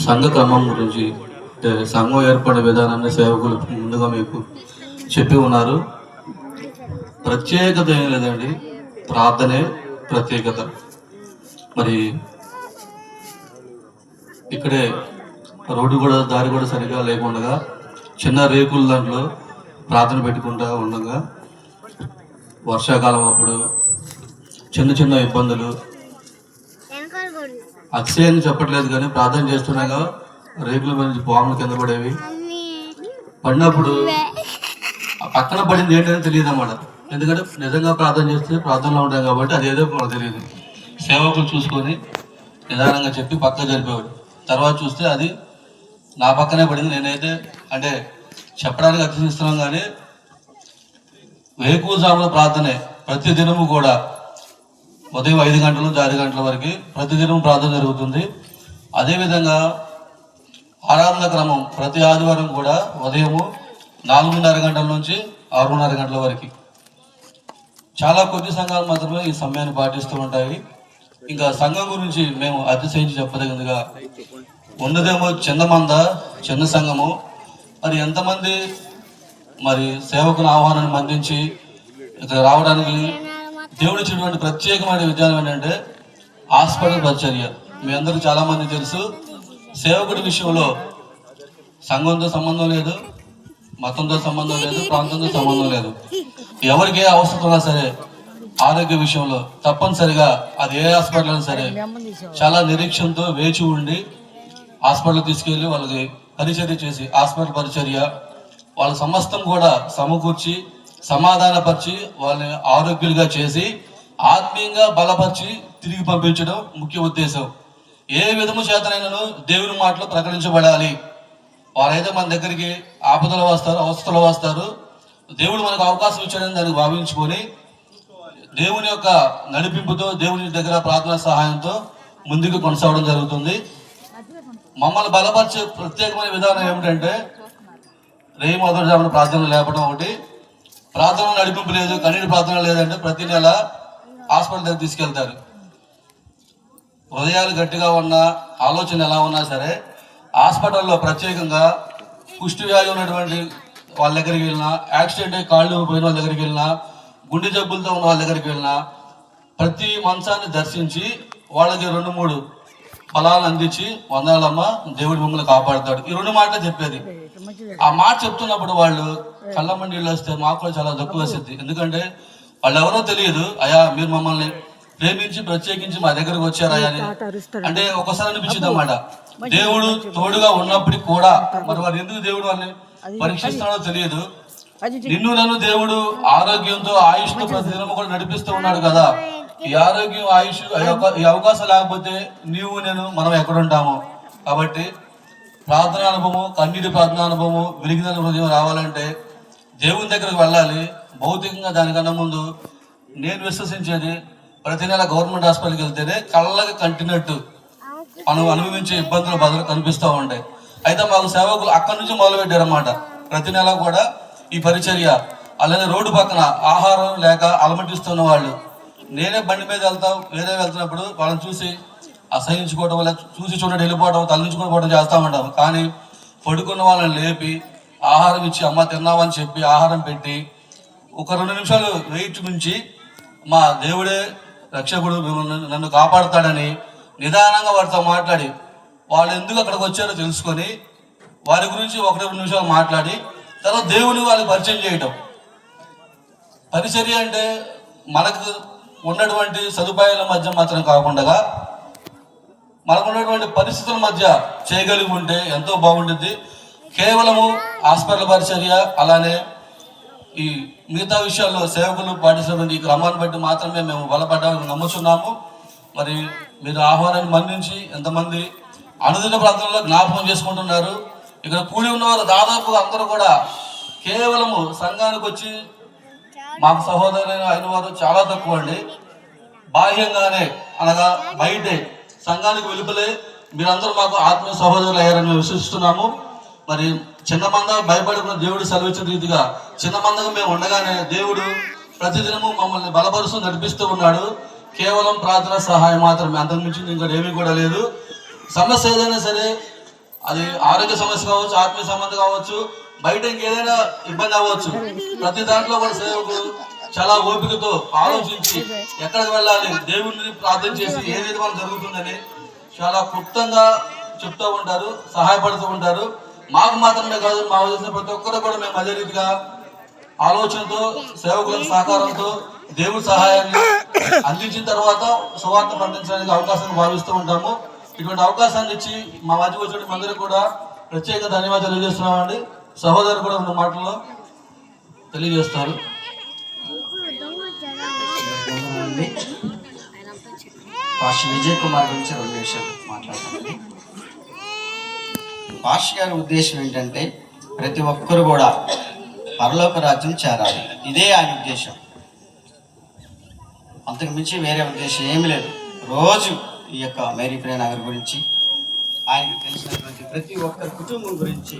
సంఘ క్రమం గురించి అంటే సంఘం ఏర్పడే విధానాన్ని సేవకులు ముందుగా మీకు చెప్పి ఉన్నారు. ప్రత్యేకత ఏం లేదండి, ప్రార్థనే ప్రత్యేకత. మరి ఇక్కడే రోడ్డు కూడా దారి కూడా సరిగా లేకుండా చిన్న రేకుల దాంట్లో ప్రార్థన పెట్టుకుంటా ఉండగా వర్షాకాలం అప్పుడు చిన్న చిన్న ఇబ్బందులు, అక్షయని చెప్పట్లేదు కానీ ప్రార్థన చేస్తున్నాగా రేకుల మీద పాములు కింద పడేవి. పడినప్పుడు ఆ పక్కన పడింది ఏంటని తెలియదు అన్నమాట. ఎందుకంటే నిజంగా ప్రార్థన చేస్తే ప్రార్థనలో ఉంటాం కాబట్టి అదేదో మనకు తెలియదు. సేవకులు చూసుకొని నిదానంగా చెప్పి పక్క జరిపేవాడు. తర్వాత చూస్తే అది నా పక్కనే పడింది. నేనైతే అంటే చెప్పడానికి అతిశిస్తున్నాం కానీ వేకువజామున ప్రార్థనే ప్రతి దినము కూడా ఉదయం 5 గంటల నుంచి 6 గంటల వరకు ప్రతిదినం ప్రార్థన జరుగుతుంది. అదేవిధంగా ఆరాధన క్రమం ప్రతి ఆదివారం కూడా ఉదయము 4:30 గంటల నుంచి 6:30 గంటల వరకు. చాలా కొద్ది సంఘాలు మాత్రమే ఈ సమయాన్ని పాటిస్తూ ఉంటాయి. ఇంకా సంఘం గురించి మేము అతిశయించి చెప్పదగినదిగా ఉన్నదేమో చిన్న సంఘము. మరి ఎంతమంది మరి సేవకుని ఆహ్వానాన్ని అందించి ఇక్కడ రావడానికి దేవుడు ఇచ్చినటువంటి ప్రత్యేకమైన విధానం ఏంటంటే హాస్పిటల్ పరిచర్య. మీ అందరికీ చాలా మంది తెలుసు, సేవకుడి విషయంలో సంఘంతో సంబంధం లేదు, మతంతో సంబంధం లేదు, ప్రాంతంతో సంబంధం లేదు. ఎవరికి ఏ అవసరం ఉన్నా సరే ఆరోగ్య విషయంలో తప్పనిసరిగా అది ఏ హాస్పిటల్ అయినా సరే చాలా నిరీక్షణతో వేచి ఉండి హాస్పిటల్ తీసుకెళ్లి వాళ్ళకి పరిచర్య చేసి హాస్పిటల్ పరిచర్య వాళ్ళ సమస్తం కూడా సమకూర్చి సమాధానపరిచి వాళ్ళని ఆరోగ్యులుగా చేసి ఆత్మీయంగా బలపరిచి తిరిగి పంపించడం ముఖ్య ఉద్దేశం. ఏ విధము చేతనైనాను దేవుని మాటలు ప్రకటించబడాలి. వారైతే మన దగ్గరికి ఆపదలు వస్తారు, అవస్థలు వస్తారు, దేవుడు మనకు అవకాశం ఇచ్చాడని దాన్ని భావించుకొని దేవుని యొక్క నడిపింపుతో దేవుని దగ్గర ప్రార్థన సహాయంతో ముందుకు కొనసాగడం జరుగుతుంది. మమ్మల్ని బలపరిచే ప్రత్యేకమైన విధానం ఏమిటంటే మొదటి జామున ప్రార్థన లేపడం ఒకటి. ప్రార్థన నడిపింపు లేదు, కన్నీటి ప్రార్థన లేదంటే ప్రతి నెల హాస్పిటల్ దగ్గర తీసుకెళ్తారు. హృదయాలు గట్టిగా ఉన్నా, ఆలోచన ఎలా ఉన్నా సరే హాస్పిటల్లో ప్రత్యేకంగా కుష్టి వ్యాధి ఉన్నటువంటి వాళ్ళ దగ్గరికి వెళ్ళినా, యాక్సిడెంట్ అయ్యి కాళ్ళు పోయిన వాళ్ళ దగ్గరికి వెళ్ళినా, గుండె జబ్బులతో ఉన్న వాళ్ళ దగ్గరికి వెళ్ళినా ప్రతి మంచాన్ని దర్శించి వాళ్ళకి 2-3 ఫలాలు అందించి వందనాలమ్మ దేవుడి మిమ్మల్ని కాపాడుతాడు, ఈ 2 మాటలే చెప్పేది. ఆ మాట చెప్తున్నప్పుడు వాళ్ళు కళ్ళమ్మ నీళ్ళు వస్తే మాకు కూడా చాలా దుఃఖం వస్తుంది. ఎందుకంటే వాళ్ళు ఎవరో తెలియదు, అయ్యా మీరు మమ్మల్ని ప్రేమించి ప్రత్యేకించి మా దగ్గరకు వచ్చారా అని. అంటే ఒకసారి అనిపించింది అన్నమాట, దేవుడు తోడుగా ఉన్నప్పటికీ కూడా మరి వారు ఎందుకు దేవుడు వాళ్ళని పరీక్షిస్తున్నాడో తెలియదు. నిన్ను నన్ను దేవుడు ఆరోగ్యంతో ఆయుష్తో ప్రతిదినం కూడా నడిపిస్తూ ఉన్నాడు కదా. ఈ ఆరోగ్యం ఆయుష్ ఈ అవకాశం లేకపోతే నీవు నేను మనం ఎక్కడుంటాము. కాబట్టి ప్రార్థనా అనుభవం, కన్నీటి ప్రార్థనా అనుభవం, విరిగిన హృదయం రావాలంటే దేవుని దగ్గరకు వెళ్ళాలి. భౌతికంగా దానికన్నా ముందు నేను విశ్వసించేది ప్రతి నెల గవర్నమెంట్ హాస్పిటల్కి వెళ్తేనే కళ్ళకి కంటినట్టు మనం అనుభవించే ఇబ్బందులు బదులు కనిపిస్తూ ఉంటాయి. అయితే మాకు సేవకులు అక్కడి నుంచి మొదలుపెట్టారు అన్నమాట. ప్రతి నెల కూడా ఈ పరిచర్య. అలానే రోడ్డు పక్కన ఆహారం లేక అలమటిస్తున్న వాళ్ళు, నేనే బండి మీద వేరే వెళ్తున్నప్పుడు వాళ్ళని చూసి అసహించుకోవడం, వల్ల చూసి చూడండి వెళ్ళిపోవడం, తల్లించుకొని పోవడం చేస్తూ ఉంటాం. కానీ పడుకున్న వాళ్ళని లేపి ఆహారం ఇచ్చి అమ్మ తిన్నామని చెప్పి ఆహారం పెట్టి ఒక 2 నిమిషాలు వెయిట్ నుంచి మా దేవుడే రక్షకుడు నన్ను కాపాడుతాడని నిదానంగా వారితో మాట్లాడి వాళ్ళు ఎందుకు అక్కడికి వచ్చారో తెలుసుకొని వారి గురించి 1-2 నిమిషాలు మాట్లాడి తర్వాత దేవుని వాళ్ళకి పరిచయం చేయటం. పరిచర్య అంటే మనకు ఉన్నటువంటి సదుపాయాల మధ్య మాత్రం కాకుండా మనకు ఉన్నటువంటి పరిస్థితుల మధ్య చేయగలిగి ఉంటే ఎంతో బాగుంటుంది. కేవలము హాస్పిటల్ పరిచర్య అలానే ఈ మిగతా విషయాల్లో సేవకులు పాటిస్తున్నటువంటి ఈ క్రమాన్ని బట్టి మాత్రమే మేము బలపడ్డామని నమ్ముతున్నాము. మరి మీరు ఆహ్వానాన్ని మన్నించి ఎంతమంది అనుదిన ప్రాంతంలో జ్ఞాపకం చేసుకుంటున్నారు. ఇక్కడ కూడి ఉన్నవారు దాదాపు అందరూ కూడా కేవలము సంఘానికి వచ్చి మాకు సహోదరులైన అయిన వారు చాలా తక్కువ అండి. బాహ్యంగానే అనగా బయటే సంఘానికి వెలుపలే మీరందరూ మాకు ఆత్మీయ సహోదరులు అయ్యారని విశ్వసిస్తున్నాము. మరి చిన్న మంద భయపడుకున్న దేవుడు సెలవిచ్చిన రీతిగా చిన్న మందగా మేము ఉండగానే దేవుడు ప్రతిదినము మమ్మల్ని బలపరుస్తూ నడిపిస్తూ ఉన్నాడు. కేవలం ప్రార్థన సహాయం మాత్రమే, అంతకుమించి ఇంకా ఏమీ కూడా లేదు. సమస్య ఏదైనా సరే అది ఆరోగ్య సమస్య కావచ్చు, ఆత్మీయ సంబంధం కావచ్చు, బయట ఇంకేదైనా ఇబ్బంది అవ్వచ్చు. ప్రతి దాంట్లో కూడా సేవకులు చాలా ఓపికతో ఆలోచించి ఎక్కడికి వెళ్ళాలి, దేవుడిని ప్రార్థన చేసి ఏదైతే మనం జరుగుతుందని చాలా క్లుప్తంగా చెప్తూ ఉంటారు, సహాయపడుతూ ఉంటారు. మాకు మాత్రమే కాదు, మా చేసిన ప్రతి ఒక్కరు కూడా మేము అదే రీతిగా ఆలోచనతో, సేవకుల సహకారంతో దేవుడి సహాయాన్ని అందించిన తర్వాత సువార్త పండించడానికి అవకాశాన్ని భావిస్తూ ఉంటాము. ఇటువంటి అవకాశాన్ని ఇచ్చి మా మధ్యకు వచ్చిన అందరికీ కూడా ప్రత్యేక ధన్యవాదాలు తెలియజేస్తున్నామండి. సహోదరు కూడా ఉన్న మాటల్లో తెలియజేస్తారు. పాస్టర్ విజయ్ కుమార్ గురించి 2 నిమిషాలు మాట్లాడతానండి. పాస్టర్ గారి ఉద్దేశం ఏంటంటే ప్రతి ఒక్కరు కూడా పరలోక రాజ్యం చేరాలి. ఇదే ఆయన ఉద్దేశం, అంతకు మించి వేరే ఉద్దేశం ఏమి లేదు. రోజు ఈ యొక్క మేరీ ప్రేమ నగర్ గురించి, ఆయనకు తెలిసినటువంటి ప్రతి ఒక్కరి కుటుంబం గురించి